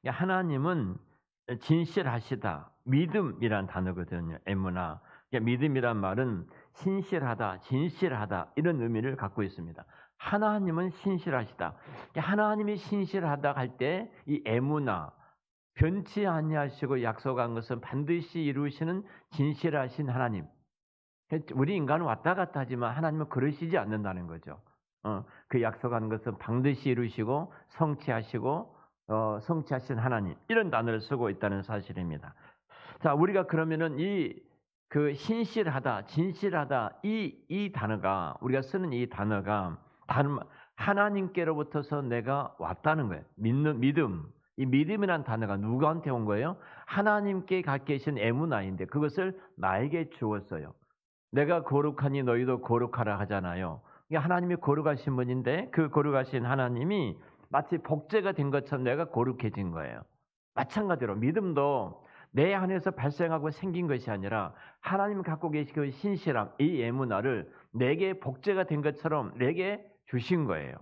하나님은 진실하시다. 믿음이란 단어거든요. 에무나. 믿음이란 말은 신실하다, 진실하다 이런 의미를 갖고 있습니다. 하나님은 신실하시다. 하나님이 신실하다 할 때 이 에무나 변치 아니하시고 약속한 것은 반드시 이루시는 진실하신 하나님. 우리 인간은 왔다 갔다 하지만 하나님은 그러시지 않는다는 거죠. 그 약속한 것은 반드시 이루시고 성취하시고 성취하신 하나님 이런 단어를 쓰고 있다는 사실입니다. 자, 우리가 그러면은 그 신실하다, 진실하다 이 단어가 우리가 쓰는 이 단어가 다른 하나님께로부터서 내가 왔다는 거예요. 믿는 믿음. 이 믿음이라는 단어가 누구한테 온 거예요? 하나님께 가 계신 에무나인데 그것을 나에게 주었어요. 내가 거룩하니 너희도 거룩하라 하잖아요. 이게 하나님이 거룩하신 분인데 그 거룩하신 하나님이 마치 복제가 된 것처럼 내가 거룩해진 거예요. 마찬가지로 믿음도 내 안에서 발생하고 생긴 것이 아니라 하나님 갖고 계신 그 신실함, 이 에무나를 내게 복제가 된 것처럼 내게 주신 거예요.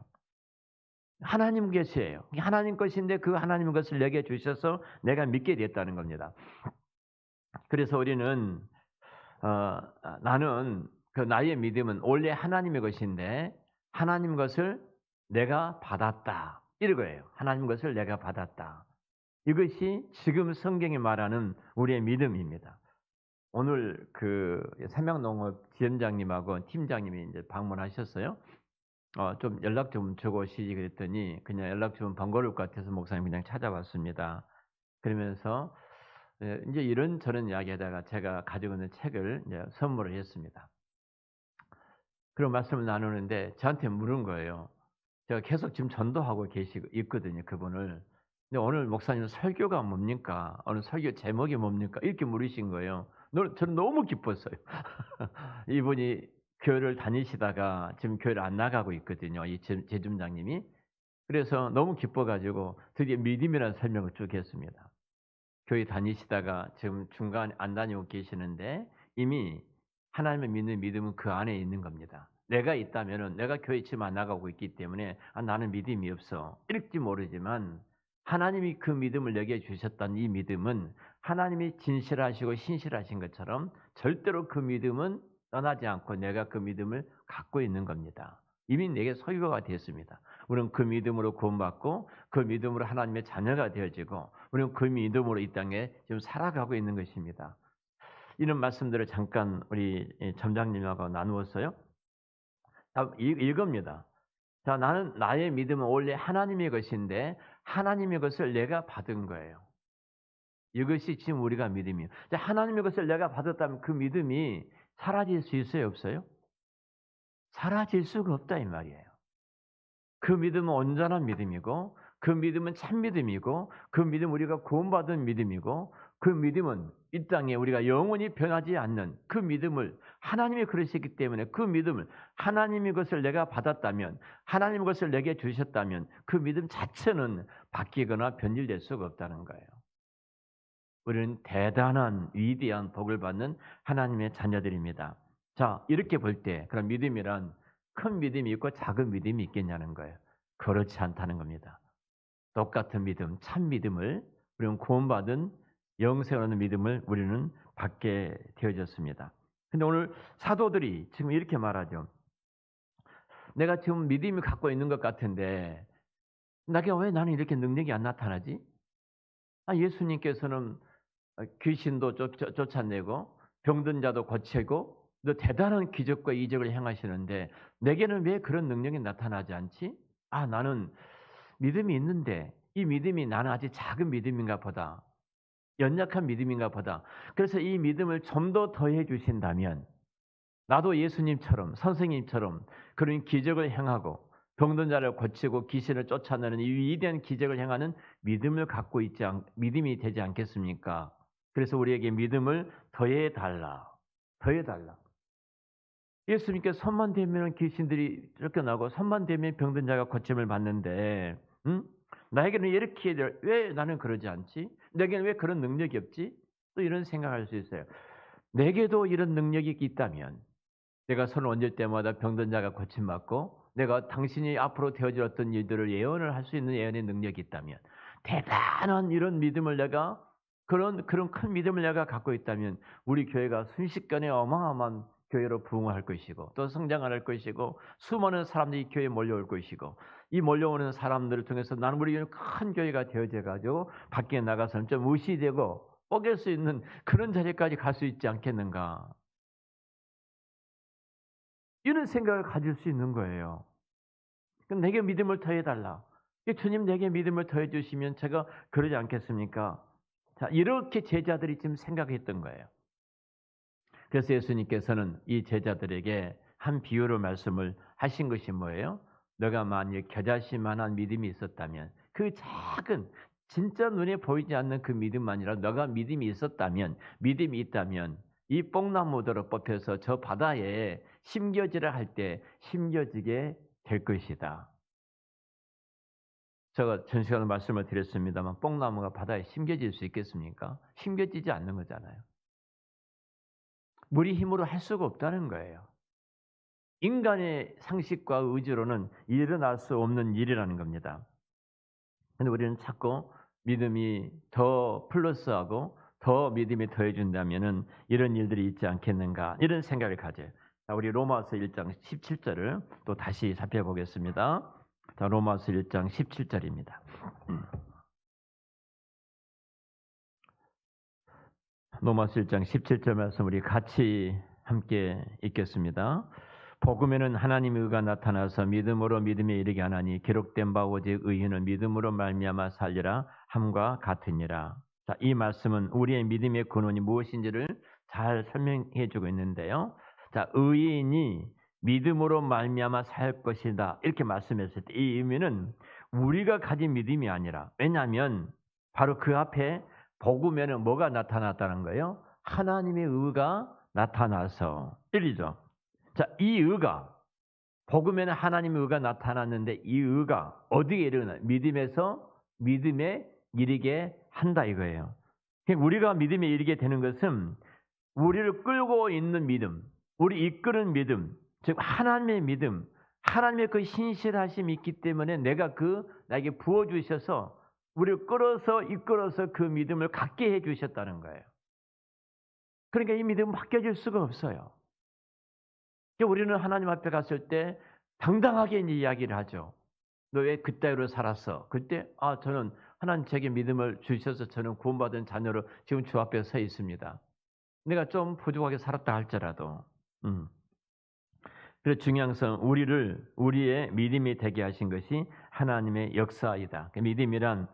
하나님 것이에요. 하나님 것인데 그 하나님 것을 내게 주셔서 내가 믿게 됐다는 겁니다. 그래서 우리는 나는 그 나의 믿음은 원래 하나님의 것인데 하나님 것을 내가 받았다. 이거예요. 하나님 것을 내가 받았다. 이것이 지금 성경이 말하는 우리의 믿음입니다. 오늘 그 삼양농업 지점장님하고 팀장님이 이제 방문하셨어요. 좀 연락 좀 주고 오시지 그랬더니 그냥 연락 주면 번거로울 것 같아서 목사님 그냥 찾아왔습니다. 그러면서 이제 이런저런 이야기하다가 제가 가지고 있는 책을 이제 선물을 했습니다. 그런 말씀을 나누는데 저한테 물은 거예요. 제가 계속 지금 전도하고 계시고 있거든요, 그분을. 근데 오늘 목사님 설교가 뭡니까? 오늘 설교 제목이 뭡니까? 이렇게 물으신 거예요. 저는 너무 기뻤어요. 이분이 교회를 다니시다가 지금 교회를 안 나가고 있거든요, 이 재점장님이. 그래서 너무 기뻐 가지고 드디어 믿음이라는 설명을 쭉 했습니다. 교회 다니시다가 지금 중간에 안 다니고 계시는데 이미 하나님을 믿는 믿음은 그 안에 있는 겁니다. 내가 있다면은 내가 교회 지금 안 나가고 있기 때문에 나는 믿음이 없어. 이럴지 모르지만 하나님이 그 믿음을 내게 주셨다는 이 믿음은 하나님이 진실하시고 신실하신 것처럼 절대로 그 믿음은 떠나지 않고 내가 그 믿음을 갖고 있는 겁니다. 이미 내게 소유가 되었습니다. 우리는 그 믿음으로 구원받고 그 믿음으로 하나님의 자녀가 되어지고 우리는 그 믿음으로 이 땅에 지금 살아가고 있는 것입니다. 이런 말씀들을 잠깐 우리 점장님하고 나누었어요. 이겁니다. 자, 나의 믿음은 원래 하나님의 것인데 하나님의 것을 내가 받은 거예요. 이것이 지금 우리가 믿음이에요. 자, 하나님의 것을 내가 받았다면 그 믿음이 사라질 수 있어요, 없어요? 사라질 수가 없다 이 말이에요. 그 믿음은 온전한 믿음이고 그 믿음은 참 믿음이고 그 믿음은 우리가 구원받은 믿음이고 그 믿음은 이 땅에 우리가 영원히 변하지 않는 그 믿음을 하나님이 그러시기 때문에 그 믿음을 하나님의 것을 내가 받았다면 하나님의 것을 내게 주셨다면 그 믿음 자체는 바뀌거나 변질될 수가 없다는 거예요. 우리는 대단한 위대한 복을 받는 하나님의 자녀들입니다. 자, 이렇게 볼 때 그럼 믿음이란 큰 믿음이 있고 작은 믿음이 있겠냐는 거예요. 그렇지 않다는 겁니다. 똑같은 믿음, 참 믿음을 우리는 구원받은 영생하는 믿음을 우리는 받게 되어졌습니다. 근데 오늘 사도들이 지금 이렇게 말하죠. 내가 지금 믿음이 갖고 있는 것 같은데 내가 왜 나는 이렇게 능력이 안 나타나지? 예수님께서는 귀신도 쫓아내고 병든 자도 고치고 또 대단한 기적과 이적을 행하시는데 내게는 왜 그런 능력이 나타나지 않지? 나는 믿음이 있는데 이 믿음이 나는 아직 작은 믿음인가 보다. 연약한 믿음인가 보다. 그래서 이 믿음을 좀 더 더해 주신다면 나도 예수님처럼 선생님처럼 그런 기적을 행하고 병든 자를 고치고 귀신을 쫓아내는 이 위대한 기적을 행하는 믿음을 갖고 믿음이 되지 않겠습니까? 그래서 우리에게 믿음을 더해 달라. 더해 달라. 예수님께서 손만 대면 귀신들이 쫓겨나고 손만 대면 병든 자가 고침을 받는데 나에게는 이렇게 왜 나는 그러지 않지? 내게는 왜 그런 능력이 없지? 또 이런 생각할 수 있어요. 내게도 이런 능력이 있다면 내가 손을 얹을 때마다 병든 자가 고침받고 내가 당신이 앞으로 되어질 어떤 일들을 예언을 할 수 있는 예언의 능력이 있다면 대단한 이런 믿음을 내가 그런 큰 믿음을 내가 갖고 있다면 우리 교회가 순식간에 어마어마한 교회로 부흥할 것이고 또 성장할 것이고 수많은 사람들이 이 교회에 몰려올 것이고 이 몰려오는 사람들을 통해서 나는 우리 교회는 큰 교회가 되어져 가지고 밖에 나가서는 좀 무시되고 뻐갤 수 있는 그런 자리까지 갈 수 있지 않겠는가. 이런 생각을 가질 수 있는 거예요. 그럼 내게 믿음을 더해달라. 주님 내게 믿음을 더해 주시면 제가 그러지 않겠습니까? 자, 이렇게 제자들이 지금 생각했던 거예요. 그래서 예수님께서는 이 제자들에게 한 비유로 말씀을 하신 것이 뭐예요? 너가 만일 겨자씨만한 믿음이 있었다면 그 작은 진짜 눈에 보이지 않는 그 믿음만이라도 너가 믿음이 있었다면 믿음이 있다면 이 뽕나무들을 뽑혀서 저 바다에 심겨지라 할 때 심겨지게 될 것이다. 제가 전 시간에 말씀을 드렸습니다만 뽕나무가 바다에 심겨질 수 있겠습니까? 심겨지지 않는 거잖아요. 우리 힘으로 할 수가 없다는 거예요. 인간의 상식과 의지로는 일어날 수 없는 일이라는 겁니다. 근데 우리는 자꾸 믿음이 더 플러스하고 더 믿음이 더해준다면은 이런 일들이 있지 않겠는가 이런 생각을 가져요. 자, 우리 로마서 1장 17절을 또 다시 살펴보겠습니다. 자, 로마서 1장 17절입니다. 로마서 1장 17절 말씀 우리 같이 함께 읽겠습니다. 복음에는 하나님의 의가 나타나서 믿음으로 믿음에 이르게 하나니 기록된 바 오직 의인은 믿음으로 말미암아 살리라 함과 같으니라. 자, 이 말씀은 우리의 믿음의 근원이 무엇인지를 잘 설명해 주고 있는데요. 자, 의인이 믿음으로 말미암아 살 것이다. 이렇게 말씀했을 때 이 의미는 우리가 가진 믿음이 아니라 왜냐하면 바로 그 앞에 복음에는 뭐가 나타났다는 거예요? 하나님의 의가 나타나서 1이죠. 자, 이 의가 복음에는 하나님의 의가 나타났는데 이 의가 어디에 이르나 믿음에서 믿음에 이르게 한다 이거예요. 우리가 믿음에 이르게 되는 것은 우리를 끌고 있는 믿음, 우리 이끄는 믿음, 즉 하나님의 믿음, 하나님의 그 신실하심이 있기 때문에 내가 나에게 부어 주셔서 우리를 끌어서 이끌어서 그 믿음을 갖게 해 주셨다는 거예요. 그러니까 이 믿음은 바뀌어질 수가 없어요. 우리는 하나님 앞에 갔을 때 당당하게 이야기를 하죠. 너 왜 그따위로 살았어? 그때 저는 하나님 제게 믿음을 주셔서 저는 구원받은 자녀로 지금 주 앞에 서 있습니다. 내가 좀 부족하게 살았다 할지라도 그래서 중요한 것은 우리의 믿음이 되게 하신 것이 하나님의 역사이다. 믿음이란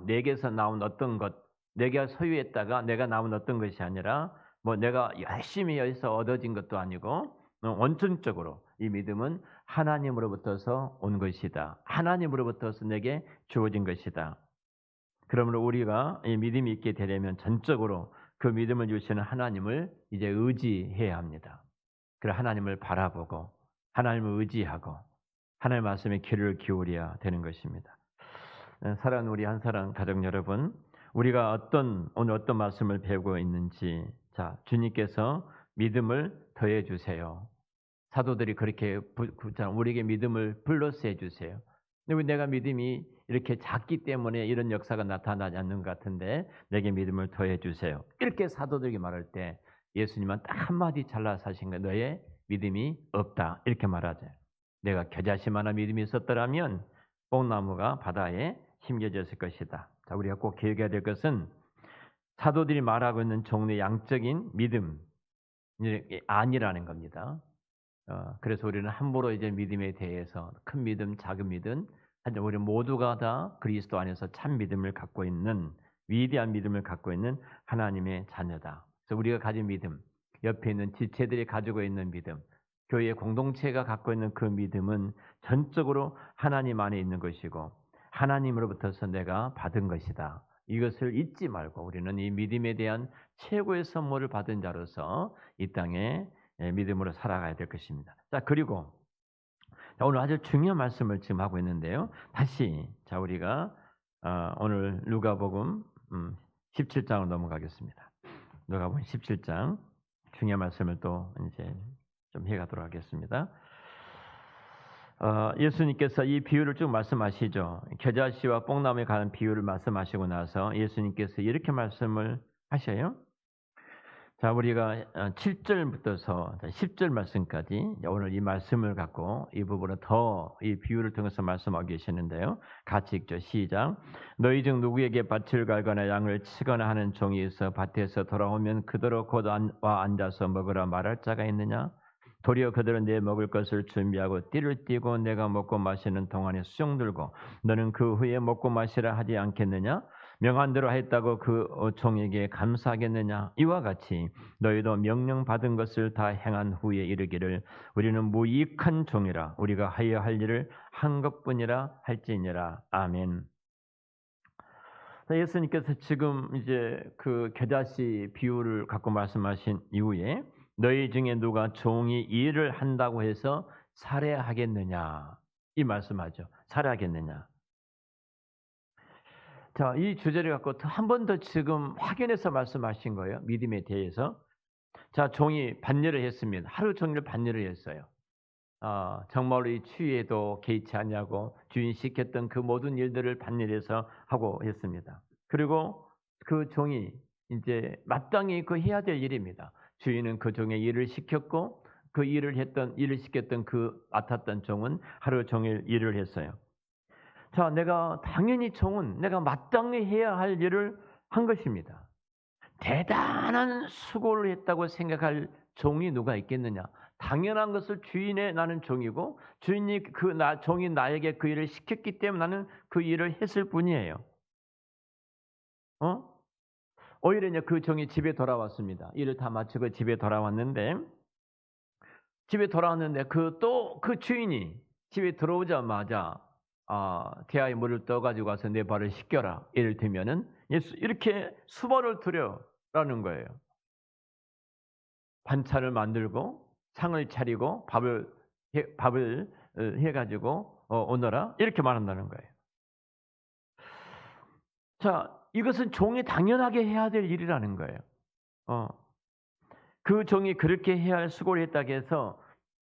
내게서 나온 어떤 것, 내가 소유했다가 내가 나온 어떤 것이 아니라 내가 열심히 해서 얻어진 것도 아니고 원천적으로 이 믿음은 하나님으로부터서 온 것이다. 하나님으로부터서 내게 주어진 것이다. 그러므로 우리가 이 믿음이 있게 되려면 전적으로 그 믿음을 주시는 하나님을 이제 의지해야 합니다. 그래 하나님을 바라보고 하나님을 의지하고 하나님의 말씀에 귀를 기울여야 되는 것입니다. 사랑하는 우리 한사랑 가족 여러분, 우리가 오늘 어떤 말씀을 배우고 있는지 주님께서 믿음을 더해 주세요. 사도들이 그렇게 우리에게 믿음을 플러스해 주세요. 근데 왜 내가 믿음이 이렇게 작기 때문에 이런 역사가 나타나지 않는 것 같은데 내게 믿음을 더해 주세요. 이렇게 사도들이 말할 때 예수님은 딱 한마디 잘라서 하신 거예요. 너의 믿음이 없다. 이렇게 말하죠. 내가 겨자씨만한 믿음이 있었더라면 뽕나무가 바다에 심겨졌을 것이다. 자, 우리가 꼭 기억해야 될 것은 사도들이 말하고 있는 종류의 양적인 믿음 아니라는 겁니다. 그래서 우리는 함부로 이제 믿음에 대해서 큰 믿음, 작은 믿음, 하여튼 우리 모두가 다 그리스도 안에서 참 믿음을 갖고 있는 위대한 믿음을 갖고 있는 하나님의 자녀다. 그래서 우리가 가진 믿음, 옆에 있는 지체들이 가지고 있는 믿음, 교회 공동체가 갖고 있는 그 믿음은 전적으로 하나님 안에 있는 것이고 하나님으로부터서 내가 받은 것이다. 이것을 잊지 말고 우리는 이 믿음에 대한 최고의 선물을 받은 자로서 이 땅에 믿음으로 살아가야 될 것입니다. 자, 그리고 오늘 아주 중요한 말씀을 지금 하고 있는데요. 다시 우리가 오늘 누가복음 17장으로 넘어가겠습니다. 누가복음 17장 중요한 말씀을 또 이제 좀 해가도록 하겠습니다. 예수님께서 이 비유를 쭉 말씀하시죠. 겨자씨와 뽕나무에 관한 비유를 말씀하시고 나서 예수님께서 이렇게 말씀을 하셔요. 자, 우리가 7절부터서 10절 말씀까지 오늘 이 말씀을 갖고 이 부분을 더 이 비유를 통해서 말씀하고 계시는데요. 같이 읽죠. 시작. 너희 중 누구에게 밭을 갈거나 양을 치거나 하는 종이 있어 밭에서 돌아오면 그대로 곧 와 앉아서 먹으라 말할 자가 있느냐? 도리어 그들은 내 먹을 것을 준비하고 띠를 띠고 내가 먹고 마시는 동안에 수종 들고 너는 그 후에 먹고 마시라 하지 않겠느냐? 명한 대로 했다고 그 종에게 감사하겠느냐? 이와 같이 너희도 명령받은 것을 다 행한 후에 이르기를 우리는 무익한 종이라 우리가 하여야 할 일을 한 것뿐이라 할지니라. 아멘. 예수님께서 지금 이제 그 겨자씨 비유를 갖고 말씀하신 이후에 너희 중에 누가 종이 일을 한다고 해서 살해하겠느냐? 이 말씀하죠. 살해하겠느냐? 자, 이 주제를 갖고 한 번 더 지금 확인해서 말씀하신 거예요. 믿음에 대해서. 자, 종이 반일을 했습니다. 하루 종일 반일을 했어요. 정말로 이 추위에도 개의치 않냐고 주인 시켰던 그 모든 일들을 반일해서 하고 했습니다. 그리고 그 종이 이제 마땅히 그 해야 될 일입니다. 주인은 그 종의 일을 시켰고 그 일을 시켰던 그 맡았던 종은 하루 종일 일을 했어요. 자, 당연히 종은 내가 마땅히 해야 할 일을 한 것입니다. 대단한 수고를 했다고 생각할 종이 누가 있겠느냐? 당연한 것을 주인의 나는 종이고 주인이 종이 나에게 그 일을 시켰기 때문에 나는 그 일을 했을 뿐이에요. 오히려 이제 그 종이 집에 돌아왔습니다. 일을 다 마치고 집에 돌아왔는데 그 주인이 집에 들어오자마자 대야에 물을 떠가지고 와서 내 발을 씻겨라. 이를테면은 이렇게 수발을 두려라는 거예요. 반찬을 만들고 상을 차리고 밥을 해가지고 오너라 이렇게 말한다는 거예요. 자, 이것은 종이 당연하게 해야 될 일이라는 거예요. 그 종이 그렇게 해야 할 수고를 했다고 해서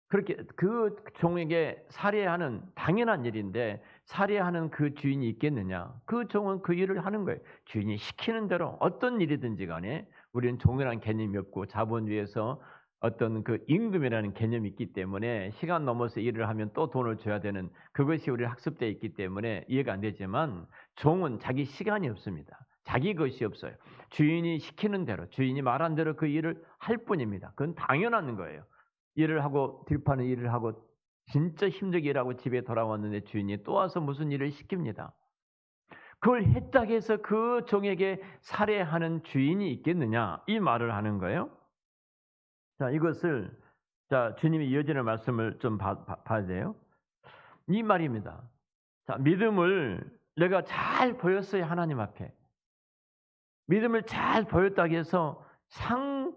그렇게 그 종에게 살해하는 당연한 일인데 살해하는 그 주인이 있겠느냐? 그 종은 그 일을 하는 거예요. 주인이 시키는 대로 어떤 일이든지 간에 우리는 종이라는 개념이 없고 자본주의에서 어떤 그 임금이라는 개념이 있기 때문에 시간 넘어서 일을 하면 또 돈을 줘야 되는 그것이 우리 학습되어 있기 때문에 이해가 안 되지만 종은 자기 시간이 없습니다. 자기 것이 없어요. 주인이 시키는 대로 주인이 말한 대로 그 일을 할 뿐입니다. 그건 당연한 거예요. 일을 하고 들판에 일을 하고 진짜 힘들게 일하고 집에 돌아왔는데 주인이 또 와서 무슨 일을 시킵니다. 그걸 했다고 해서 그 종에게 살해하는 주인이 있겠느냐 이 말을 하는 거예요. 자, 이것을 주님이 이어지는 말씀을 좀 봐야 돼요. 이 말입니다. 자, 믿음을 내가 잘 보였어요. 하나님 앞에 믿음을 잘 보였다고 해서 상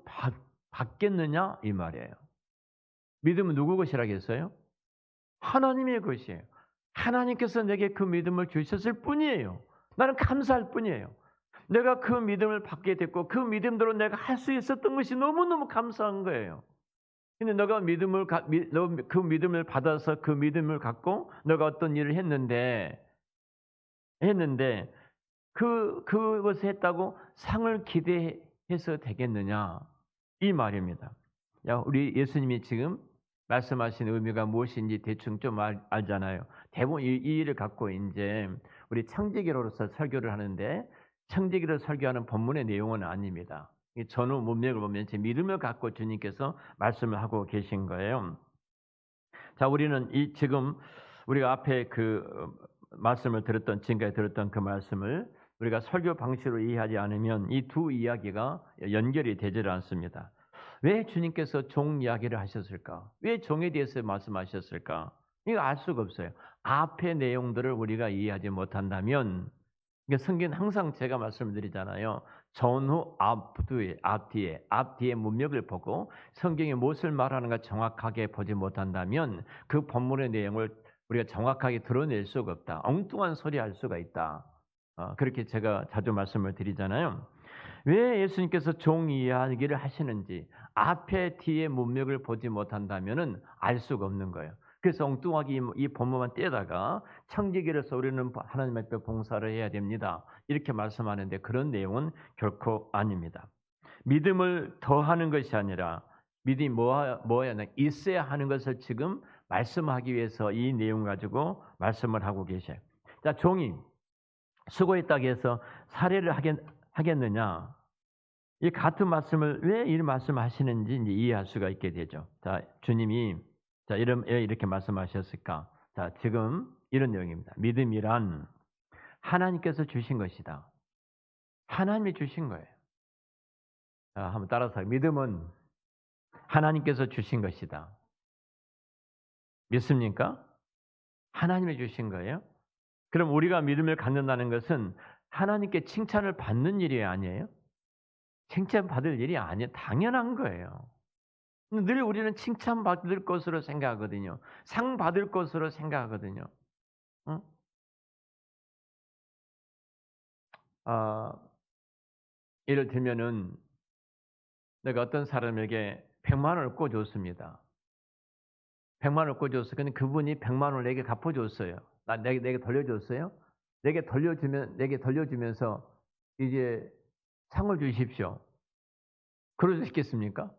받겠느냐 이 말이에요. 믿음은 누구 것이라겠어요? 하나님의 것이에요. 하나님께서 내게 그 믿음을 주셨을 뿐이에요. 나는 감사할 뿐이에요. 내가 그 믿음을 받게 됐고 그 믿음대로 내가 할 수 있었던 것이 너무너무 감사한 거예요. 근데 너가 그 믿음을 받아서 그 믿음을 갖고 너가 어떤 일을 했는데 그것을 했다고 상을 기대해서 되겠느냐 이 말입니다. 우리 예수님이 지금 말씀하신 의미가 무엇인지 대충 좀 알잖아요. 대부분 이 일을 갖고 이제 우리 청지기로서 설교를 하는데 청지기로 설교하는 본문의 내용은 아닙니다. 전후 문맥을 보면 제 믿음을 갖고 주님께서 말씀을 하고 계신 거예요. 자, 우리는 지금 우리가 앞에 그 말씀을 지금까지 들었던 그 말씀을 우리가 설교 방식으로 이해하지 않으면 이 두 이야기가 연결이 되질 않습니다. 왜 주님께서 종 이야기를 하셨을까? 왜 종에 대해서 말씀하셨을까? 이거 알 수가 없어요. 앞의 내용들을 우리가 이해하지 못한다면 성경은 항상 제가 말씀드리잖아요. 전후 앞뒤에 문맥을 보고 성경이 무엇을 말하는가 정확하게 보지 못한다면 그 본문의 내용을 우리가 정확하게 드러낼 수가 없다. 엉뚱한 소리 할 수가 있다. 그렇게 제가 자주 말씀을 드리잖아요. 왜 예수님께서 종 이야기를 하시는지 앞에 뒤에 문맥을 보지 못한다면은 알 수가 없는 거예요. 그래서 엉뚱하게 이 본문만 떼다가 청지기로서 우리는 하나님 앞에 봉사를 해야 됩니다. 이렇게 말씀하는데 그런 내용은 결코 아닙니다. 믿음을 더하는 것이 아니라 믿음이 뭐야 있어야 하는 것을 지금 말씀하기 위해서 이 내용 가지고 말씀을 하고 계셔요. 자, 종이 수고했다고 해서 살해를 하겠느냐? 이 같은 말씀을 왜 이 말씀하시는지 이제 이해할 수가 있게 되죠. 자, 주님이 왜 이렇게 말씀하셨을까? 자, 지금 이런 내용입니다. 믿음이란 하나님께서 주신 것이다. 하나님이 주신 거예요. 자, 한번 따라서 믿음은 하나님께서 주신 것이다. 믿습니까? 하나님이 주신 거예요. 그럼 우리가 믿음을 갖는다는 것은 하나님께 칭찬을 받는 일이 아니에요? 칭찬받을 일이 아니에요. 당연한 거예요. 늘 우리는 칭찬받을 것으로 생각하거든요. 상 받을 것으로 생각하거든요. 어? 예를 들면은 내가 어떤 사람에게 100만 원을 꿔줬습니다. 100만 원을 꿔줬어. 근데 그분이 100만 원을 내게 갚아줬어요. 내게 돌려줬어요. 내게 돌려주면서 이제 상을 주십시오. 그럴 수 있겠습니까?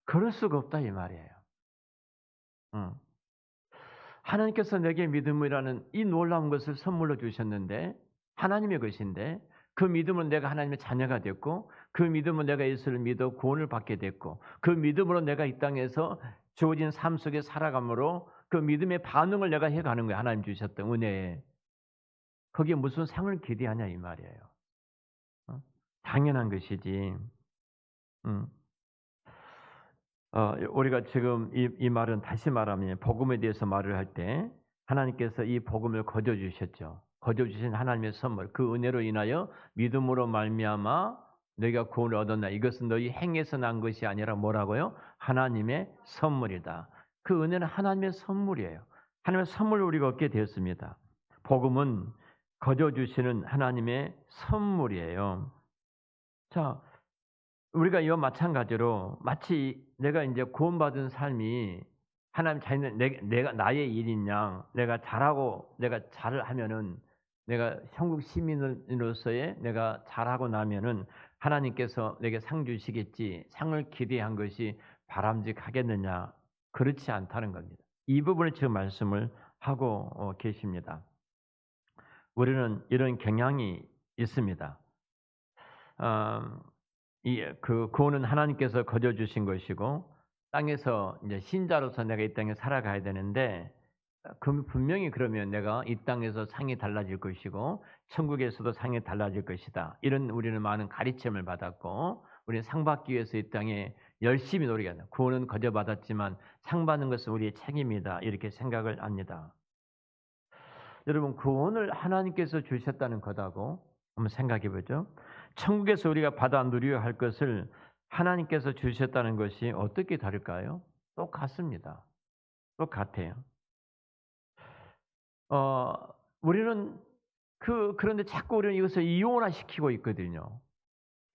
그럴 수가 없다 이 말이에요. 하나님께서 내게 믿음이라는 이 놀라운 것을 선물로 주셨는데 하나님의 것인데 그 믿음은 내가 하나님의 자녀가 됐고 그 믿음은 내가 예수를 믿어 구원을 받게 됐고 그 믿음으로 내가 이 땅에서 주어진 삶 속에 살아감으로 그 믿음의 반응을 내가 해가는 거예요. 하나님 주셨던 은혜에. 거기에 무슨 상을 기대하냐 이 말이에요. 당연한 것이지. 음. 우리가 지금 이 말은 다시 말하면 복음에 대해서 말을 할 때 하나님께서 이 복음을 거저 주셨죠. 거저 주신 하나님의 선물, 그 은혜로 인하여 믿음으로 말미암아 너희가 구원을 얻었나. 이것은 너희 행에서 난 것이 아니라 뭐라고요? 하나님의 선물이다. 그 은혜는 하나님의 선물이에요. 하나님의 선물을 우리가 얻게 되었습니다. 복음은 거저 주시는 하나님의 선물이에요. 자, 우리가 이와 마찬가지로 마치 내가 이제 구원받은 삶이 하나님 자기는 내가 나의 일인 양 내가 잘하고 내가 잘을 하면은 내가 천국 시민으로서의 내가 잘하고 나면은 하나님께서 내게 상 주시겠지 상을 기대한 것이 바람직하겠느냐 그렇지 않다는 겁니다. 이 부분을 지금 말씀을 하고 계십니다. 우리는 이런 경향이 있습니다. 그 구원은 하나님께서 거저 주신 것이고 땅에서 이제 신자로서 내가 이 땅에 살아가야 되는데 분명히 그러면 내가 이 땅에서 상이 달라질 것이고 천국에서도 상이 달라질 것이다. 이런 우리는 많은 가르침을 받았고 우리는 상 받기 위해서 이 땅에 열심히 노력해야 한다. 구원은 거저 받았지만 상 받는 것은 우리의 책임이다. 이렇게 생각을 합니다. 여러분 구원을 하나님께서 주셨다는 거다고 한번 생각해 보죠. 천국에서 우리가 받아 누려야 할 것을 하나님께서 주셨다는 것이 어떻게 다를까요? 똑같습니다. 똑같아요. 우리는 그런데 자꾸 우리는 이것을 이용화시키고 있거든요.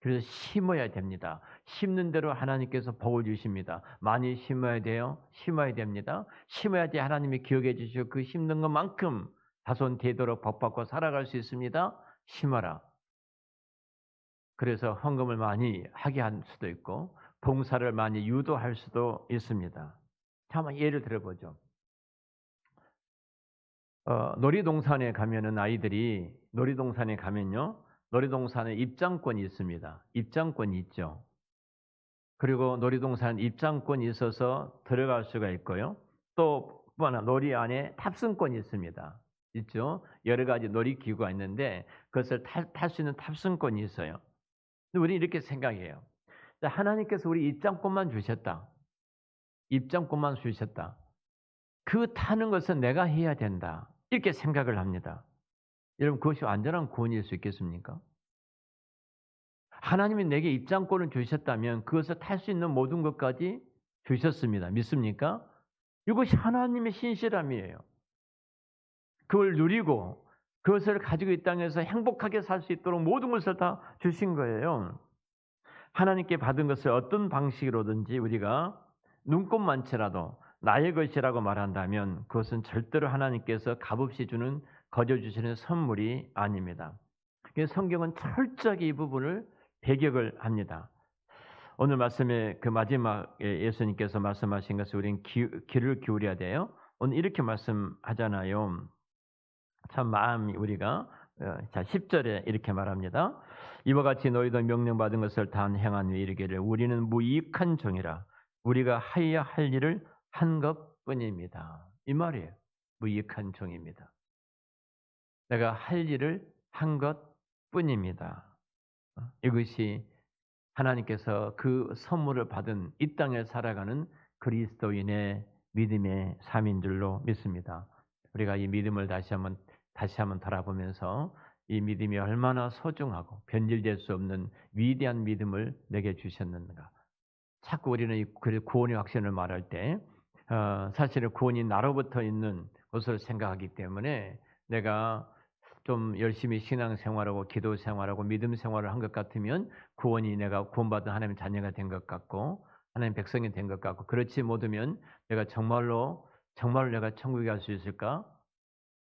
그래서 심어야 됩니다. 심는 대로 하나님께서 복을 주십니다. 많이 심어야 돼요. 심어야 됩니다. 심어야지 하나님이 기억해 주시고 그 심는 것만큼 다손되도록 복받고 살아갈 수 있습니다. 심어라. 그래서 헌금을 많이 하게 할 수도 있고 봉사를 많이 유도할 수도 있습니다. 한번 예를 들어보죠. 놀이동산에 가면은 아이들이 놀이동산에 가면요. 놀이동산에 입장권이 있습니다. 입장권이 있죠. 그리고 놀이동산 입장권이 있어서 들어갈 수가 있고요. 또 하나 놀이 안에 탑승권이 있습니다. 있죠. 여러 가지 놀이기구가 있는데 그것을 탈 수 있는 탑승권이 있어요. 우리 이렇게 생각해요. 하나님께서 우리 입장권만 주셨다. 입장권만 주셨다. 그 타는 것은 내가 해야 된다. 이렇게 생각을 합니다. 여러분 그것이 완전한 구원일 수 있겠습니까? 하나님이 내게 입장권을 주셨다면 그것을 탈 수 있는 모든 것까지 주셨습니다. 믿습니까? 이것이 하나님의 신실함이에요. 그걸 누리고 그것을 가지고 이 땅에서 행복하게 살 수 있도록 모든 것을 다 주신 거예요. 하나님께 받은 것을 어떤 방식으로든지 우리가 눈꼽만치라도 나의 것이라고 말한다면 그것은 절대로 하나님께서 값없이 주는 거저 주시는 선물이 아닙니다. 그래서 성경은 철저하게 이 부분을 배격을 합니다. 오늘 말씀의 그 마지막에 예수님께서 말씀하신 것을 우리는 귀를 기울여야 돼요. 오늘 이렇게 말씀하잖아요. 참 마음이 우리가 자 10절에 이렇게 말합니다. 이와 같이 너희도 명령받은 것을 다 행한 후에 이르기를 우리는 무익한 종이라 우리가 하여야 할 일을 한 것뿐입니다. 이 말이에요. 무익한 종입니다. 내가 할 일을 한 것뿐입니다. 이것이 하나님께서 그 선물을 받은 이 땅에 살아가는 그리스도인의 믿음의 삶인 줄로 믿습니다. 우리가 이 믿음을 다시 한번 돌아보면서 이 믿음이 얼마나 소중하고 변질될 수 없는 위대한 믿음을 내게 주셨는가. 자꾸 우리는 이 구원의 확신을 말할 때 사실은 구원이 나로부터 있는 것을 생각하기 때문에 내가 좀 열심히 신앙생활하고 기도 생활하고 믿음 생활을 한 것 같으면 구원이 내가 구원받은 하나님의 자녀가 된 것 같고 하나님의 백성이 된 것 같고 그렇지 못하면 내가 정말로 내가 천국에 갈 수 있을까?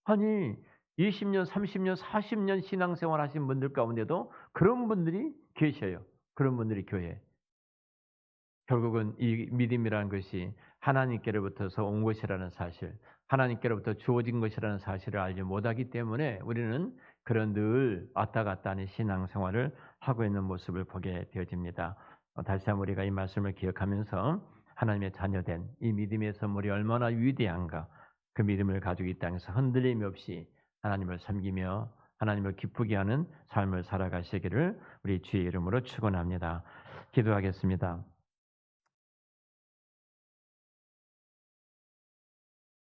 아니 20년, 30년, 40년 신앙생활 하신 분들 가운데도 그런 분들이 계셔요. 그런 분들이 교회에. 결국은 이 믿음이라는 것이 하나님께로부터서 온 것이라는 사실, 하나님께로부터 주어진 것이라는 사실을 알지 못하기 때문에 우리는 그런 늘 왔다 갔다 하는 신앙생활을 하고 있는 모습을 보게 되어집니다. 다시 한번 우리가 이 말씀을 기억하면서 하나님의 자녀된 이 믿음의 선물이 얼마나 위대한가, 그 믿음을 가지고 이 땅에서 흔들림 없이 하나님을 섬기며 하나님을 기쁘게 하는 삶을 살아가시기를 우리 주의 이름으로 축원합니다. 기도하겠습니다.